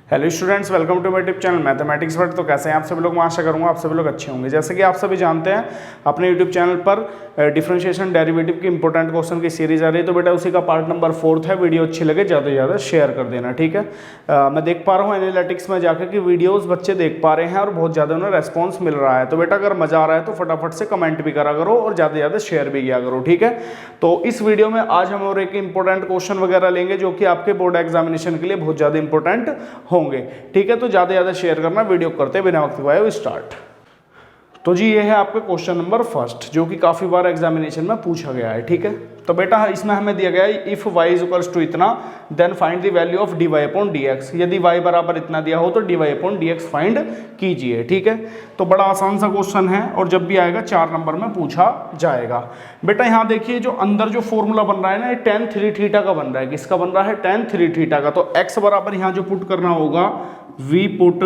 Hello students, welcome to my YouTube channel mathematics world. तो कैसे हैं आप सभी लोग? मैं आशा करूंगा आप सभी लोग अच्छे होंगे। जैसे कि आप सभी जानते हैं, अपने यूट्यूब चैनल पर डिफरेंशिएशन डेरिवेटिव की इंपॉर्टेंट क्वेश्चन की सीरीज आ रही है। तो बेटा उसी का पार्ट नंबर 4 है। वीडियो अच्छी लगे ज़्यादा से ज़्यादा शेयर कर देना, ठीक है। मैं देख पा रहा हूँ एनालिटिक्स में जाकर कि वीडियोज़ बच्चे देख पा रहे हैं और बहुत ज़्यादा उन्हें रेस्पॉन्स मिल रहा है। तो बेटा अगर मज़ा आ रहा है तो फटाफट से कमेंट भी करा करो और ज़्यादा से ज़्यादा शेयर भी किया करो, ठीक है। तो इस वीडियो में आज हम और एक इंपॉर्टेंट क्वेश्चन वगैरह लेंगे जो कि आपके बोर्ड एग्जामिनेशन के लिए बहुत ज़्यादा इंपॉर्टेंट होंगे, ठीक है। तो ज़्यादा ज़्यादा शेयर करना, वीडियो करते बिना वक्त गवाए स्टार्ट। तो जी ये है आपका क्वेश्चन नंबर फर्स्ट, जो कि काफ़ी बार एग्जामिनेशन में पूछा गया है, ठीक है। तो बेटा इसमें हमें दिया गया है इफ y इक्वल्स टू इतना then find the value of dy upon dx। यदि y बराबर इतना दिया हो तो dy अपॉन dx फाइंड कीजिए, ठीक है। तो बड़ा आसान सा क्वेश्चन है और जब भी आएगा 4 नंबर में पूछा जाएगा। बेटा यहाँ देखिए जो अंदर जो फॉर्मूला बन रहा है ना, ये tan 3 थीटा का बन रहा है। किसका बन रहा है? tan 3 थीटा का। तो x बराबर यहाँ जो पुट करना होगा v put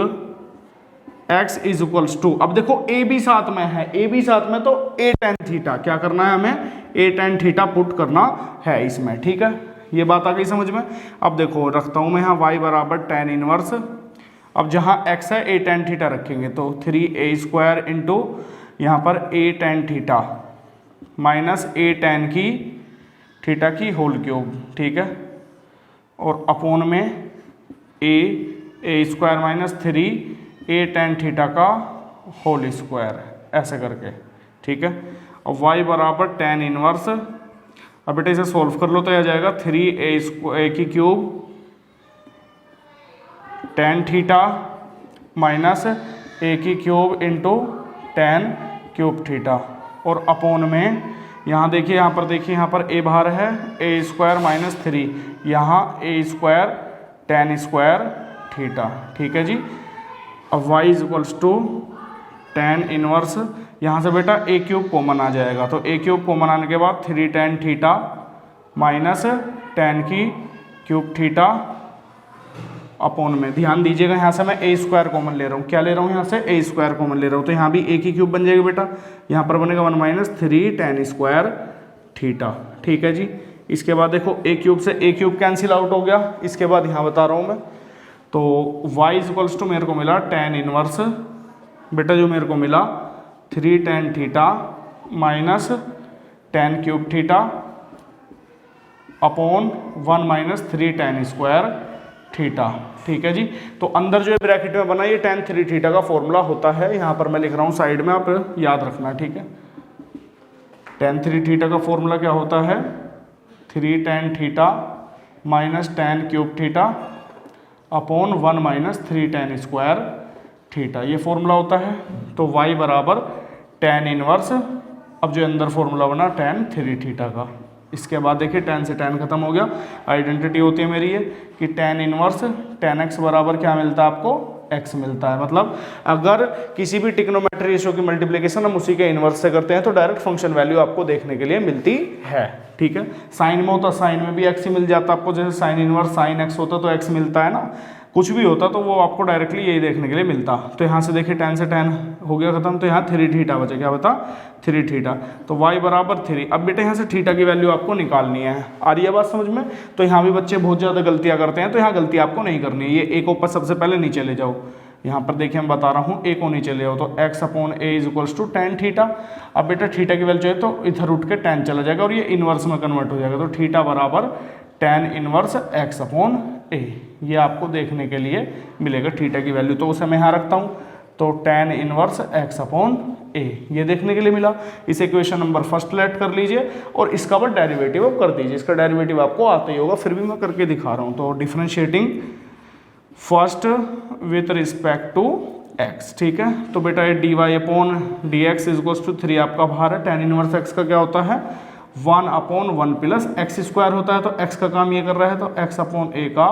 x is equals to, अब देखो a भी साथ में है, a भी साथ में, तो a tan थीटा क्या करना है हमें? a tan थीटा पुट करना है इसमें, ठीक है। ये बात आ गई समझ में। अब देखो रखता हूं मैं यहाँ y बराबर tan इनवर्स, अब जहाँ x है a tan थीटा रखेंगे तो 3a स्क्वायर इंटू यहाँ पर a tan theta minus a tan की थीटा की होल क्यूब, ठीक है। और अपोन में a square minus 3a tan theta का होल स्क्वायर, ऐसे करके, ठीक है। और y बराबर tan इनवर्स, अब बेटा इसे सॉल्व कर लो तो आ जाएगा 3a की cube tan theta minus a की cube into tan cube theta. और अपोन में यहाँ देखिए, यहाँ पर देखिए, यहाँ पर a बाहर है, a स्क्वायर माइनस 3, यहाँ a square tan square theta, ठीक है जी। अब y is equals to tan inverse, यहाँ से बेटा a क्यूब कॉमन आ जाएगा, तो a क्यूब कॉमन आने के बाद 3 tan थीटा माइनस tan की क्यूब थीटा अपोन में, ध्यान दीजिएगा यहाँ से मैं a स्क्वायर कॉमन ले रहा हूँ। क्या ले रहा हूँ? यहाँ से a स्क्वायर कॉमन ले रहा हूँ, तो यहाँ भी a की क्यूब बन जाएगी बेटा। यहाँ पर बनेगा 1 माइनस 3 tan स्क्वायर थीटा, ठीक है जी। इसके बाद देखो a क्यूब से a क्यूब कैंसिल आउट हो गया। इसके बाद यहाँ बता रहा हूँ मैं, तो y इज इक्वल्स टू मेरे को मिला tan इनवर्स, बेटा जो मेरे को मिला 3 tan theta minus tan cube theta upon 1 minus 3 tan square theta, ठीक है जी। तो अंदर जो ब्रैकेट में बना ये tan 3 थीटा का फॉर्मूला होता है। यहाँ पर मैं लिख रहा हूँ साइड में, आप याद रखना, ठीक है। tan 3 थीटा का फॉर्मूला क्या होता है? 3 tan theta minus tan cube theta upon 1 minus 3 tan square theta, ये फॉर्मूला होता है। तो y बराबर tan इनवर्स, अब जो अंदर फॉर्मूला बना tan 3 थीटा का। इसके बाद देखिए tan से tan खत्म हो गया, आइडेंटिटी होती है मेरी ये कि tan इनवर्स tan x बराबर क्या मिलता है आपको? x मिलता है। मतलब अगर किसी भी ट्रिग्नोमेट्री रेशियो की मल्टीप्लिकेशन हम उसी के इनवर्स से करते हैं तो डायरेक्ट फंक्शन वैल्यू आपको देखने के लिए मिलती है, ठीक है। साइन में होता साइन में भी x ही मिल जाता आपको, जैसे साइन इनवर्स साइन x होता तो x मिलता है ना, कुछ भी होता तो वो आपको डायरेक्टली यही देखने के लिए मिलता। तो यहाँ से देखिए tan से tan हो गया खत्म, तो यहाँ 3 थीटा बचा, क्या बता? 3 थीटा। तो y बराबर 3। अब बेटे यहाँ से थीटा की वैल्यू आपको निकालनी है। आ रही है बात समझ में? तो यहाँ भी बच्चे बहुत ज़्यादा गलतियाँ करते हैं, तो यहाँ गलती आपको नहीं करनी है। ये a को ऊपर सबसे पहले नीचे ले जाओ। यहाँ पर देखिए मैं बता रहा हूँ a को नीचे ले आओ, तो x upon a is equals to tan theta. अब बेटा थीटा की वैल्यू है तो इधर उठ के tan चला जाएगा और ये इनवर्स में कन्वर्ट हो जाएगा। तो थीटा बराबर tan inverse x upon a, ये आपको देखने के लिए मिलेगा थीटा की वैल्यू। तो उसे मैं यहाँ रखता हूँ, तो tan inverse x upon a, ये देखने के लिए मिला। इस इक्वेशन नंबर फर्स्ट लेट कर लीजिए और इसका बस डेरिवेटिव अब कर दीजिए। इसका डेरिवेटिव आपको आता ही होगा, फिर भी मैं करके दिखा रहा हूँ। तो differentiating first with respect to x, ठीक है। तो बेटा ये dy upon dx is equals to 3 आपका बाहर है। tan इनवर्स x का क्या होता है? 1 अपॉन 1 प्लस x स्क्वायर होता है, तो x का काम ये कर रहा है, तो x अपॉन a का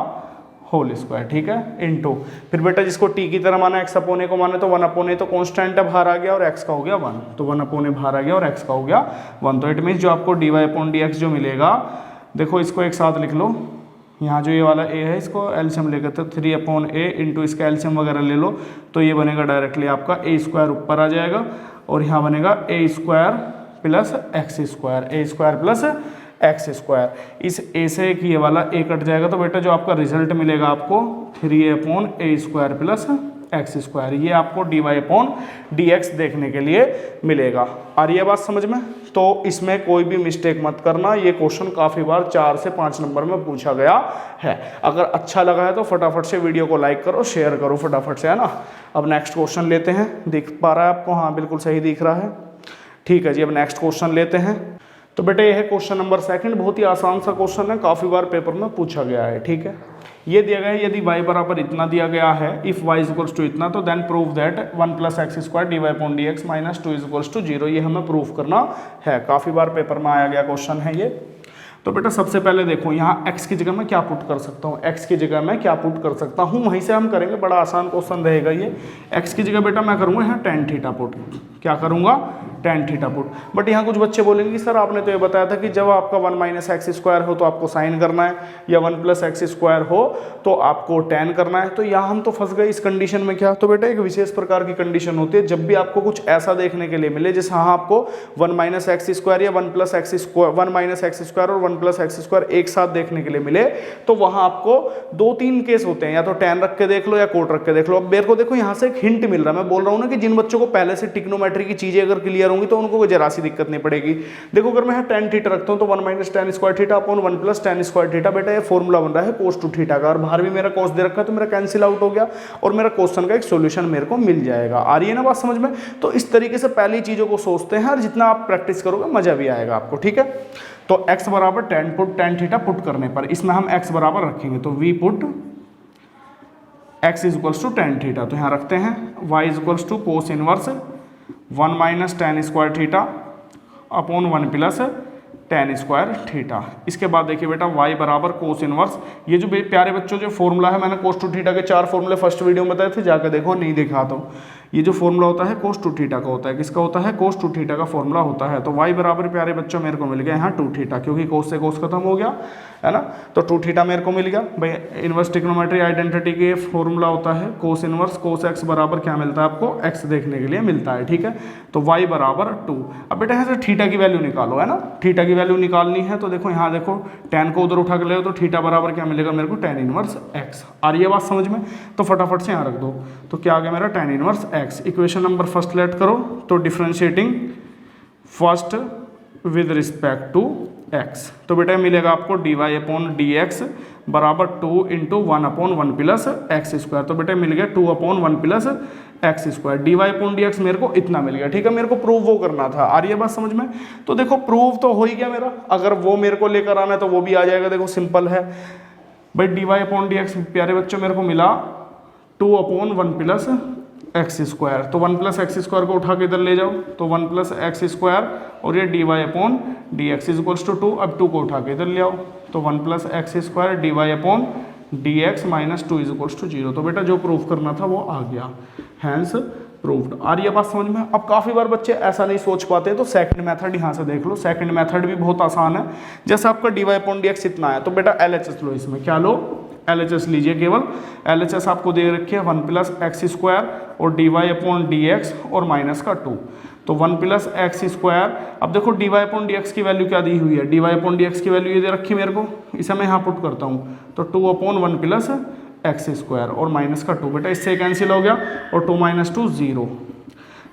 होल स्क्वायर, ठीक है, इनटू फिर बेटा जिसको t की तरह माना x अपॉन a को माने तो 1 अपॉन a तो कांस्टेंट है, बाहर आ गया और x का हो गया 1, तो 1 अपॉन a बाहर आ गया और x का हो गया 1। तो इट मीन्स जो आपको dy अपॉन dx जो मिलेगा, देखो इसको एक साथ लिख लो। यहाँ जो ये वाला a है इसको एलसीएम लेकर तो 3 अपॉन a इंटू इसका एलसीएम वगैरह ले लो, तो ये बनेगा डायरेक्टली आपका a स्क्वायर ऊपर आ जाएगा और यहाँ बनेगा a square plus x square, a square plus x square. इस ए से एक ये वाला ए कट जाएगा तो बेटा जो आपका रिजल्ट मिलेगा आपको 3a/a² प्लस x², ये आपको dy/dx देखने के लिए मिलेगा। आ रही है बात समझ में? तो इसमें कोई भी मिस्टेक मत करना, ये क्वेश्चन काफ़ी बार 4 से 5 नंबर में पूछा गया है। अगर अच्छा लगा है तो फटाफट से वीडियो को लाइक करो, शेयर करो फटाफट से, है ना। अब नेक्स्ट क्वेश्चन लेते हैं। दिख पा रहा है आपको? हाँ बिल्कुल सही दिख रहा है। ठीक है जी, अब नेक्स्ट क्वेश्चन लेते हैं। तो बेटा ये है क्वेश्चन नंबर 2, बहुत ही आसान सा क्वेश्चन है, काफ़ी बार पेपर में पूछा गया है। ठीक है, ये दिया गया है, यदि y बराबर इतना दिया गया है, इफ y इक्वल्स टू इतना, तो then prove that 1 + x² dy/dx - 2 equals to 0, ये हमें प्रूव करना है। काफ़ी बार पेपर में आया गया क्वेश्चन है ये। तो बेटा सबसे पहले देखो यहाँ x की जगह मैं क्या पुट कर सकता हूँ, x की जगह मैं क्या पुट कर सकता हूँ, वहीं से हम करेंगे, बड़ा आसान क्वेश्चन रहेगा ये। x की जगह बेटा मैं करूँगा यहाँ tan थीटा पुट, क्या करूँगा, tan थीटा पुट। बट यहाँ कुछ बच्चे बोलेंगे कि सर आपने तो ये बताया था कि जब आपका 1 - x² हो तो आपको साइन करना है, या 1 + x² हो तो आपको tan करना है। तो यहाँ हम तो फंस गए इस कंडीशन में। क्या? तो बेटा एक विशेष प्रकार की कंडीशन होती है, जब भी आपको कुछ ऐसा देखने के लिए मिले, जैसे हाँ आपको 1 - x² या 1 + x² 1 - x² और 1 + x² एक साथ देखने के लिए मिले, तो वहां आपको 2-3 केस होते हैं, या तो tan रख के देख लो या कोट रख के देख लो। अब मेरे को देखो यहाँ से एक हिंट मिल रहा है, मैं बोल रहा हूँ ना कि जिन बच्चों को पहले से ट्रिग्नोमेट्री की चीजें अगर क्लियर होंगी तो उनको कोई जरा सी दिक्कत नहीं पड़ेगी। देखो अगर मैं यहाँ tan थीटा रखता हूँ तो 1 - tan² theta upon 1 + tan² theta, बेटा ये फॉर्मूला बन रहा है cos 2 थीटा का, और बाहर भी मेरा cos दे रखा है तो मेरा कैंसिल आउट हो गया और मेरा क्वेश्चन का एक सोल्यूशन मेरे को मिल जाएगा। आ रही है ना बात समझ में? तो इस तरीके से पहली चीजों को सोचते हैं, और जितना आप प्रैक्टिस करोगे मजा भी आएगा आपको। ठीक है, तो x बराबर tan थीटा पुट करने पर इसमें हम x बराबर रखेंगे, तो v put x equals to tan theta, तो यहाँ रखते हैं y equals to cos inverse 1 - tan² theta upon 1 + tan² theta. इसके बाद देखिए बेटा y बराबर cos इनवर्स, ये जो प्यारे बच्चों जो फॉर्मूला है, मैंने cos 2 थीटा के 4 फॉर्मूले फर्स्ट वीडियो में बताए थे, जाकर देखो, नहीं देखा तो ये जो फॉर्मूला होता है cos 2 थीटा का होता है। किसका होता है? cos 2 थीटा का फॉर्मूला होता है। तो y बराबर प्यारे बच्चों मेरे को मिल गया यहाँ 2 थीटा, क्योंकि cos से cos खत्म हो गया है ना, तो 2 थीटा मेरे को मिल गया। भाई इनवर्स ट्रिग्नोमेट्री आइडेंटिटी के फॉर्मूला होता है cos इनवर्स cos x बराबर क्या मिलता है आपको, x देखने के लिए मिलता है। ठीक है, तो y बराबर 2। अब बेटा यहाँ से थीटा की वैल्यू निकालो, है ना, थीटा की वैल्यू निकालनी है। तो देखो यहाँ देखो tan को उधर उठा के ले लो, तो थीटा बराबर क्या मिलेगा मेरे को, tan इनवर्स x। आ रही है बात समझ में? तो फटाफट से यहाँ रख दो, तो क्या आ गया मेरा tan inverse x। Equation number first let करो, तो differentiating first with respect to x, तो बेटा मिलेगा आपको dy/dx बराबर 2 × 1/1 + x²। तो बेटा मिल गया 2/1 + x²। dy/dx मेरे को इतना मिल गया। ठीक है, मेरे को प्रूव वो करना था। आ रही है बात समझ में? तो देखो प्रूव तो हो ही गया मेरा, अगर वो मेरे को लेकर आना है तो वो भी आ जाएगा। देखो सिंपल है भाई, dy/dx प्यारे बच्चों मेरे को मिला 2/1 + x²। तो 1 + x² को उठा के इधर ले जाओ, तो 1 + x² और ये dy/dx इक्वल्स टू 2। अब 2 को उठा के इधर ले आओ, तो 1 + x² dy/dx - 2 इक्वल्स टू 0। तो बेटा जो प्रूफ करना था वो आ गया, हैंस प्रूव्ड। आ रही है बात समझ में? अब काफ़ी बार बच्चे ऐसा नहीं सोच पाते, तो सेकंड मेथड यहाँ से देख लो। सेकंड मेथड भी बहुत आसान है। जैसे आपका dy/dx इतना है, तो बेटा LHS लो, इसमें क्या लो, LHS लीजिए। केवल LHS आपको दे रखी है 1 + x² और dy/dx और माइनस का 2, तो 1 + x²। अब देखो dy/dx की वैल्यू क्या दी हुई है, dy/dx की वैल्यू ये दे रखी मेरे को, इसे मैं यहाँ पुट करता हूँ, तो 2/1 + x² और माइनस का 2। बेटा इससे कैंसिल हो गया, और 2 - 2 0।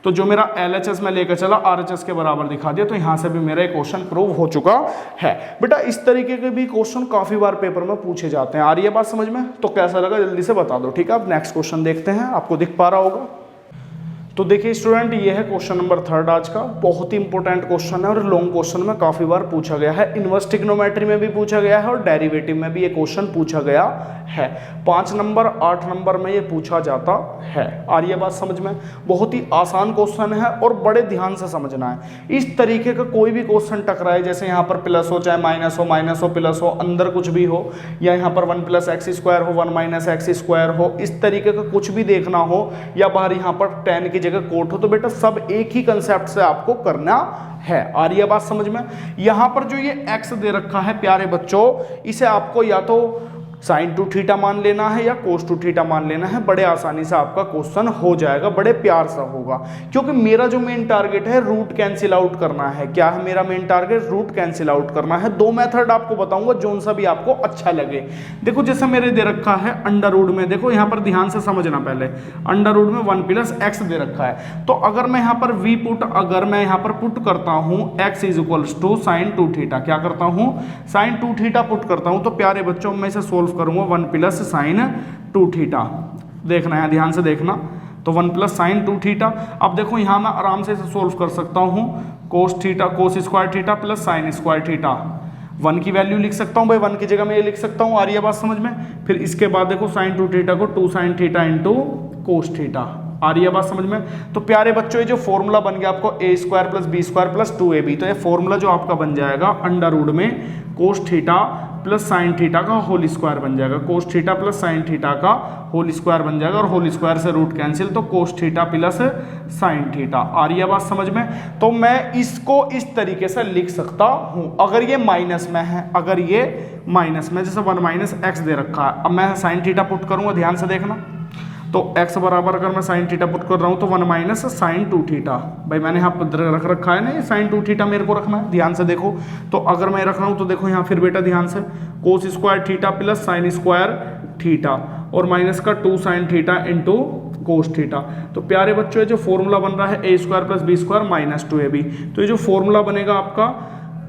तो जो मेरा LHS में लेकर चला RHS के बराबर दिखा दिया, तो यहाँ से भी मेरा एक क्वेश्चन प्रूव हो चुका है। बेटा इस तरीके के भी क्वेश्चन काफी बार पेपर में पूछे जाते हैं। आ रही है बात समझ में? तो कैसा लगा जल्दी से बता दो। ठीक है, अब नेक्स्ट क्वेश्चन देखते हैं, आपको दिख पा रहा होगा। तो देखिए स्टूडेंट, ये है क्वेश्चन नंबर 3 आज का। बहुत ही इंपॉर्टेंट क्वेश्चन है और लॉन्ग क्वेश्चन में काफी बार पूछा गया है। इनवर्स ट्रिग्नोमेट्री में भी पूछा गया है और डेरिवेटिव में भी ये क्वेश्चन पूछा गया है। 5 नंबर 8 नंबर में ये पूछा जाता है। आ रही है बात समझ में? बहुत ही आसान क्वेश्चन है और बड़े ध्यान से समझना है। इस तरीके का कोई भी क्वेश्चन टकराए, जैसे यहाँ पर प्लस हो चाहे माइनस हो प्लस हो, अंदर कुछ भी हो, या यहाँ पर 1 + x² हो 1 - x² हो, इस तरीके का कुछ भी देखना हो, या बाहर यहाँ पर tan की जगह कोट हो, तो बेटा सब एक ही कंसेप्ट से आपको करना है। आ रही है बात समझ में? यहां पर जो ये x दे रखा है प्यारे बच्चों, इसे आपको या तो साइन टू थीटा मान लेना है या कोस टू थीटा मान लेना है, बड़े आसानी से आपका क्वेश्चन हो जाएगा, बड़े प्यार से होगा। क्योंकि मेरा जो मेन टारगेट है रूट कैंसिल आउट करना है। क्या है मेरा main target? Root cancel out करना है। दो मेथड आपको बताऊंगा, जोन सा भी आपको अच्छा लगे। देखो जैसे मेरे दे रखा है अंडर रूट में, देखो यहाँ पर ध्यान से समझना, पहले अंडर रूट में 1 + x दे रखा है। तो अगर मैं यहाँ पर v पुट, अगर मैं यहाँ पर पुट करता हूँ x = sin 2 थीटा, क्या करता हूँ? sin 2 थीटा पुट करता हूँ। तो प्यारे बच्चों मैं इसे सोल्व करूंगा 1 + sin 2 थीटा। देखना है, ध्यान से देखना। तो 1 + sin 2 थीटा। अब देखो यहाँ मैं आराम से इसे सोल्व कर सकता हूँ, cos square theta plus sin square theta. 1 की वैल्यू लिख सकता हूँ भाई, 1 की जगह मैं ये लिख सकता हूँ। आ रही है बात समझ में? फिर इसके बाद देखो sin 2 थीटा को 2 sin theta into cos theta. आ रही है बात समझ में? तो प्यारे बच्चों ये जो फॉर्मूला बन गया आपको a² + b² + 2ab, तो ये फॉर्मूला जो आपका बन जाएगा अंडर रूट में cos theta plus sine theta का होल स्क्वायर बन जाएगा। cos theta plus sine theta का होल स्क्वायर बन जाएगा, और होल स्क्वायर से रूट कैंसिल, तो cos theta plus sine theta. आ रही है बात समझ में? तो मैं इसको इस तरीके से लिख सकता हूं अगर ये माइनस में है, अगर ये माइनस में, जैसे 1 - x दे रखा है। अब मैं साइन थीटा पुट करूंगा, ध्यान से देखना। तो x बराबर अगर मैं साइन थीटा पुट कर रहा हूं तो 1 - sin 2 थीटा। भाई मैंने यहाँ पर रख रखा है ना, ये sin 2 थीटा मेरे को रखना है, ध्यान से देखो। तो अगर मैं रख रहा हूं तो देखो यहाँ फिर बेटा ध्यान से, cos square theta plus sine square theta और माइनस का 2 sin theta into cos theta. तो प्यारे बच्चों ये जो फॉर्मूला बन रहा है a² + b² - 2ab, तो ये जो फॉर्मूला बनेगा आपका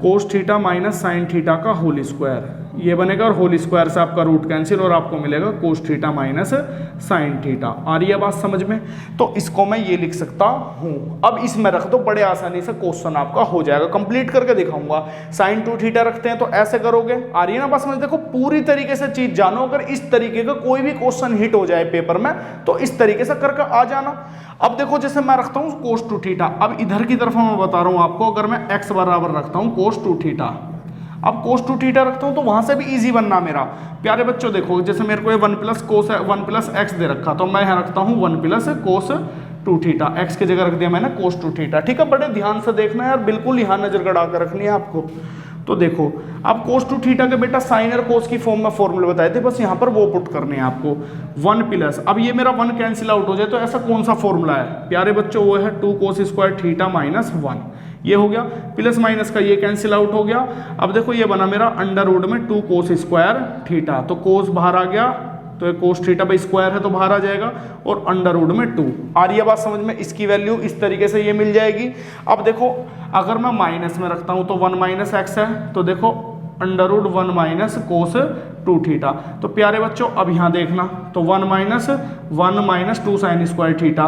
cos theta minus sine theta का होल स्क्वायर, ये बनेगा, और होल स्क्वायर से आपका रूट कैंसिल, और आपको मिलेगा cos theta minus sine theta. आ रही है बात समझ में? तो इसको मैं ये लिख सकता हूं। अब इसमें रख दो, बड़े आसानी से क्वेश्चन आपका हो जाएगा। कंप्लीट करके दिखाऊंगा। sin 2 थीटा रखते हैं तो ऐसे करोगे। आ रही है ना बात समझ? देखो पूरी तरीके से चीज जानो, अगर इस तरीके का कोई भी क्वेश्चन हिट हो जाए पेपर में तो इस तरीके से करके आ जाना। अब देखो जैसे मैं रखता हूं cos 2 थीटा, अब इधर की तरफ मैं बता रहा हूं आपको, अगर मैं x बराबर रखता हूं cos 2 थीटा, अब cos 2 थीटा रखता हूं तो वहां से भी इजी बनना मेरा। प्यारे बच्चों देखो जैसे मेरे को ये 1 + x दे रखा, तो मैं यहाँ रखता हूं 1 + cos 2 थीटा। x की जगह रख दिया मैंने cos 2 थीटा। ठीक है, बड़े ध्यान से देखना है यार, बिल्कुल यहाँ नजर गड़ा कर रखनी है आपको। तो देखो अब cos 2 थीटा के बेटा साइन और cos की फॉर्म में फॉर्मूले बताए थे, बस यहाँ पर वो पुट करने हैं आपको। 1 +, अब ये मेरा 1 कैंसिल आउट हो जाए तो ऐसा कौन सा फॉर्मूला है प्यारे बच्चों? वो है 2 cos स्क्वायर थीटा माइनस 1, ये हो गया। प्लस माइनस का ये कैंसिल आउट हो गया। अब देखो ये बना मेरा अंडर रूट में 2 cos स्क्वायर थीटा, तो cos बाहर आ गया, तो ये cos थीटा बाई स्क्वायर है तो बाहर आ जाएगा, और अंडर रूट में 2। आ रही है बात समझ में? इसकी वैल्यू इस तरीके से ये मिल जाएगी। अब देखो अगर मैं माइनस में रखता हूं तो 1 - x है, तो देखो अंडर रूट 1 - cos 2 थीटा। तो प्यारे बच्चों अब यहाँ देखना, तो 1 - 2 sin स्क्वायर थीटा।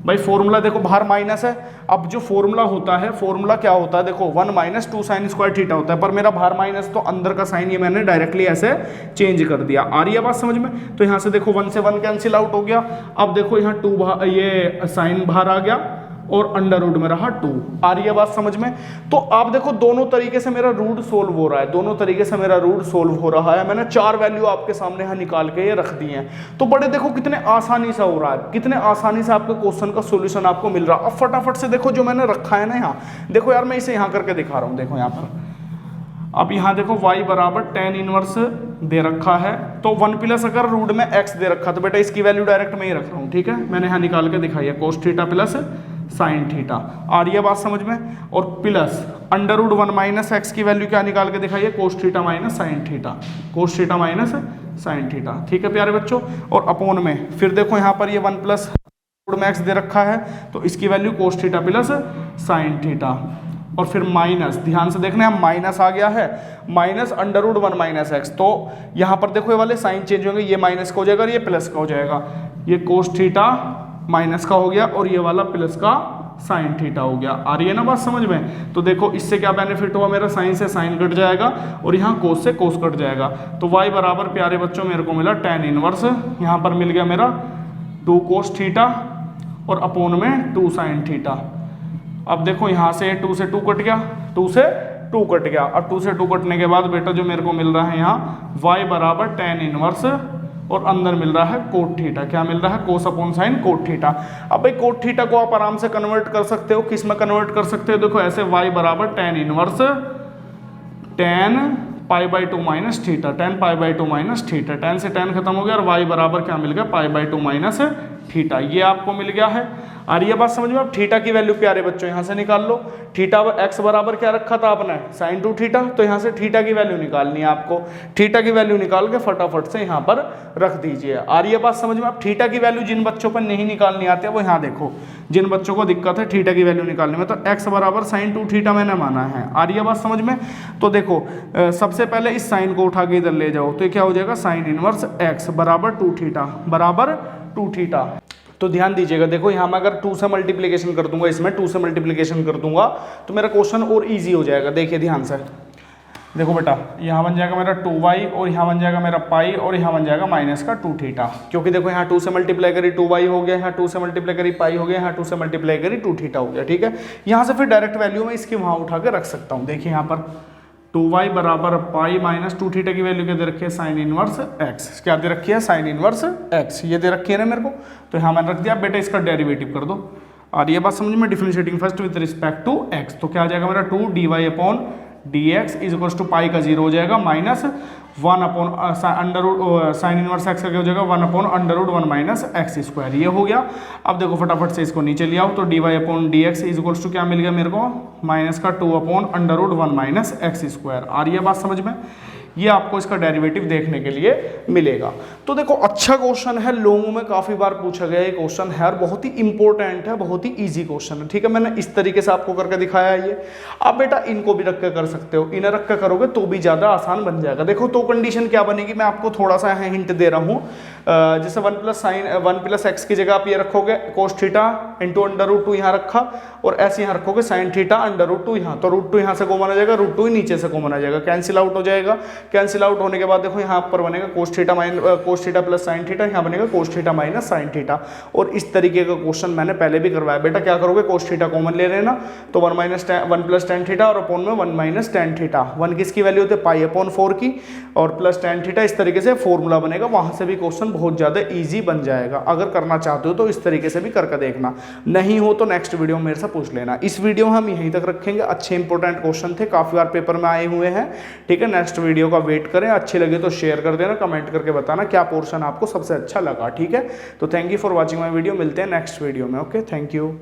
भाई फॉर्मूला देखो बाहर माइनस है। अब जो फॉर्मूला होता है, फॉर्मूला क्या होता है? देखो 1 - 2 sin स्क्वायर थीटा होता है, पर मेरा बाहर माइनस, तो अंदर का साइन ये मैंने डायरेक्टली ऐसे चेंज कर दिया। आ रही है बात समझ में? तो यहाँ से देखो 1 से 1 कैंसिल आउट हो गया। अब देखो यहाँ 2 ये साइन बाहर आ गया, और अंडर रूट में रहा 2। आ रही है बात समझ में? तो आप देखो दोनों तरीके से मेरा रूट सोल्व हो रहा है, दोनों तरीके से मेरा रूट सोल्व हो रहा है। मैंने 4 वैल्यू आपके सामने यहाँ निकाल के ये रख दी हैं। तो बड़े देखो कितने आसानी से हो रहा है, कितने आसानी से आपके क्वेश्चन का सोल्यूशन आपको मिल रहा है। अब फटाफट से देखो जो मैंने रखा है ना यहाँ, देखो यार मैं इसे यहाँ करके दिखा रहा हूँ। देखो यहाँ पर अब यहाँ देखो y बराबर tan इनवर्स दे रखा है, तो 1 + अगर रूट में x दे रखा तो बेटा इसकी वैल्यू डायरेक्ट मैं ही रख रहा हूँ। ठीक है, मैंने यहाँ निकाल के दिखाई है cos theta plus sine theta. आ रही है बात समझ में? और प्लस अंडर रूट 1 - x की वैल्यू क्या निकाल के दिखाई है? cos theta minus sine theta, cos theta minus sine theta. ठीक है प्यारे बच्चों, और अपोन में फिर देखो यहाँ पर ये 1 + रूट में x दे रखा है, तो इसकी value cos theta plus sine theta, और फिर माइनस, ध्यान से देखना है माइनस आ गया है, माइनस अंडर रूट 1 - x। तो यहाँ पर देखो ये वाले साइन चेंज होंगे, ये माइनस का हो जाएगा और ये प्लस का हो जाएगा। ये cos थीटा माइनस का हो गया और ये वाला प्लस का साइन थीटा हो गया। आ रही है ना बात समझ में? तो देखो इससे क्या बेनिफिट हुआ मेरा, साइन से साइन कट जाएगा और यहाँ कोस से कोस कट जाएगा। तो y बराबर प्यारे बच्चों मेरे को मिला tan इनवर्स, यहाँ पर मिल गया मेरा 2 cos थीटा और अपोन में 2 sin थीटा। अब देखो यहाँ से 2 से 2 कट गया, 2 से 2 कट गया, और 2 से 2 कटने के बाद बेटा जो मेरे को मिल रहा है यहाँ y बराबर tan इनवर्स और अंदर मिल रहा है कोट थीटा। क्या मिल रहा है? कोस अपॉन साइन कोट थीटा। अब भाई कोट थीटा को आप आराम से कन्वर्ट कर सकते हो, किस में कन्वर्ट कर सकते हो? देखो ऐसे y बराबर tan inverse tan pi by two minus theta, ten pi by two minus theta, ten से टेन खत्म हो गया और वाई बराबर क्या मिल गया, pi by two minus theta, ये आपको मिल गया है। और ये बात समझ में, आप थीटा की वैल्यू प्यारे बच्चों यहाँ से निकाल लो। थीटा एक्स बराबर क्या रखा था आपने, साइन टू थीटा, तो यहाँ से थीटा की वैल्यू निकालनी है आपको। थीटा की वैल्यू निकाल के फटाफट से यहाँ पर रख दीजिए। और ये बात समझ में, आप थीटा की वैल्यू जिन बच्चों पर नहीं निकालनी आती है वो यहाँ देखो, जिन बच्चों को दिक्कत है थीटा की वैल्यू निकालने में, तो एक्स बराबर साइन टू थीटा मैंने माना है। और ये बात समझ में, तो देखो सबसे पहले इस साइन को उठा के इधर ले जाओ, तो क्या हो जाएगा, साइन इनवर्स एक्स बराबर टू थीटा, बराबर टू थीटा। तो ध्यान दीजिएगा, देखो यहाँ मैं अगर 2 से मल्टीप्लिकेशन कर दूंगा, इसमें 2 से मल्टीप्लिकेशन कर दूंगा तो मेरा क्वेश्चन और इजी हो जाएगा। देखिए ध्यान से, देखो बेटा, यहाँ बन जाएगा मेरा 2y और यहाँ बन जाएगा मेरा पाई और यहाँ बन जाएगा माइनस का 2 थीटा, क्योंकि देखो यहाँ 2 से मल्टीप्लाई करी 2y हो गया, यहाँ 2 से मल्टीप्लाई करी पाई हो गया, यहाँ 2 से मल्टीप्लाई करी 2 थीटा हो गया। ठीक है, यहाँ से फिर डायरेक्ट वैल्यू में इसकी वहाँ उठा के रख सकता हूँ। देखिए यहाँ पर 2y बराबर पाई माइनस 2 थीटा की वैल्यू क्या दे रखी है, साइन इनवर्स x, क्या दे रखी है, साइन इनवर्स x, ये दे रखी है ना मेरे को, तो यहाँ मैंने रख दिया। बेटा इसका डेरिवेटिव कर दो, और ये बात समझ में, differentiating first with respect to x, तो क्या आ जाएगा मेरा 2 dy upon dx is equal to pi का 0 हो जाएगा, minus 1 upon under root sine inverse X का क्या हो जाएगा, 1 upon under root 1 minus x square, ये हो गया। अब देखो फटाफट से इसको नीचे ले आओ, तो dy upon dx is equal to क्या मिल गया मेरे को, माइनस का 2 upon under root 1 minus x square. और ये बात समझ में, ये आपको इसका डेरिवेटिव देखने के लिए मिलेगा। तो देखो अच्छा क्वेश्चन है, लोगों में काफी बार पूछा गया ये क्वेश्चन है और बहुत ही इंपॉर्टेंट है, बहुत ही इजी क्वेश्चन है। ठीक है, मैंने इस तरीके से आपको करके दिखाया है। ये आप बेटा इनको भी रख के कर सकते हो, इन्हें रख के करोगे तो भी ज्यादा आसान बन जाएगा। देखो तो कंडीशन क्या बनेगी, मैं आपको थोड़ा सा हिंट दे रहा हूँ। जैसे 1 प्लस एक्स की जगह आप ये रखोगे cos theta into under root 2 यहाँ रखा, और ऐसे यहाँ रखोगे साइन थीटा अंडर रूट 2 यहाँ, तो रूट 2 यहाँ से कॉमन आ जाएगा, रूट 2 ही नीचे से कॉमन आ जाएगा, कैंसिल आउट हो जाएगा। कैंसिल आउट होने के बाद देखो यहाँ पर बनेगा cos theta plus sine theta, यहाँ बनेगा cos theta minus sine theta. और इस तरीके का क्वेश्चन मैंने पहले भी करवाया। बेटा क्या करोगे, कोस थीटा कॉमन ले लेना, तो 1 प्लस टेन थीटा और अपॉन में 1 माइनस टेन थीटा, 1 किसकी वैल्यू होती है, पाई अपॉन 4 की, और प्लस टेन थीटा, इस तरीके से फॉर्मूला बनेगा। वहां से भी क्वेश्चन बहुत ज्यादा इजी बन जाएगा। अगर करना चाहते हो तो इस तरीके से भी करके देखना, नहीं हो तो नेक्स्ट वीडियो में मेरे से पूछ लेना। इस वीडियो में हम यहीं तक रखेंगे, अच्छे इंपॉर्टेंट क्वेश्चन थे, काफी बार पेपर में आए हुए हैं। ठीक है, नेक्स्ट वीडियो का वेट करें, अच्छे लगे तो शेयर कर देना, कमेंट करके बताना क्या पोर्शन आपको सबसे अच्छा लगा। ठीक है, तो thank you for watching my video, मिलते हैं नेक्स्ट वीडियो में। Okay, thank you.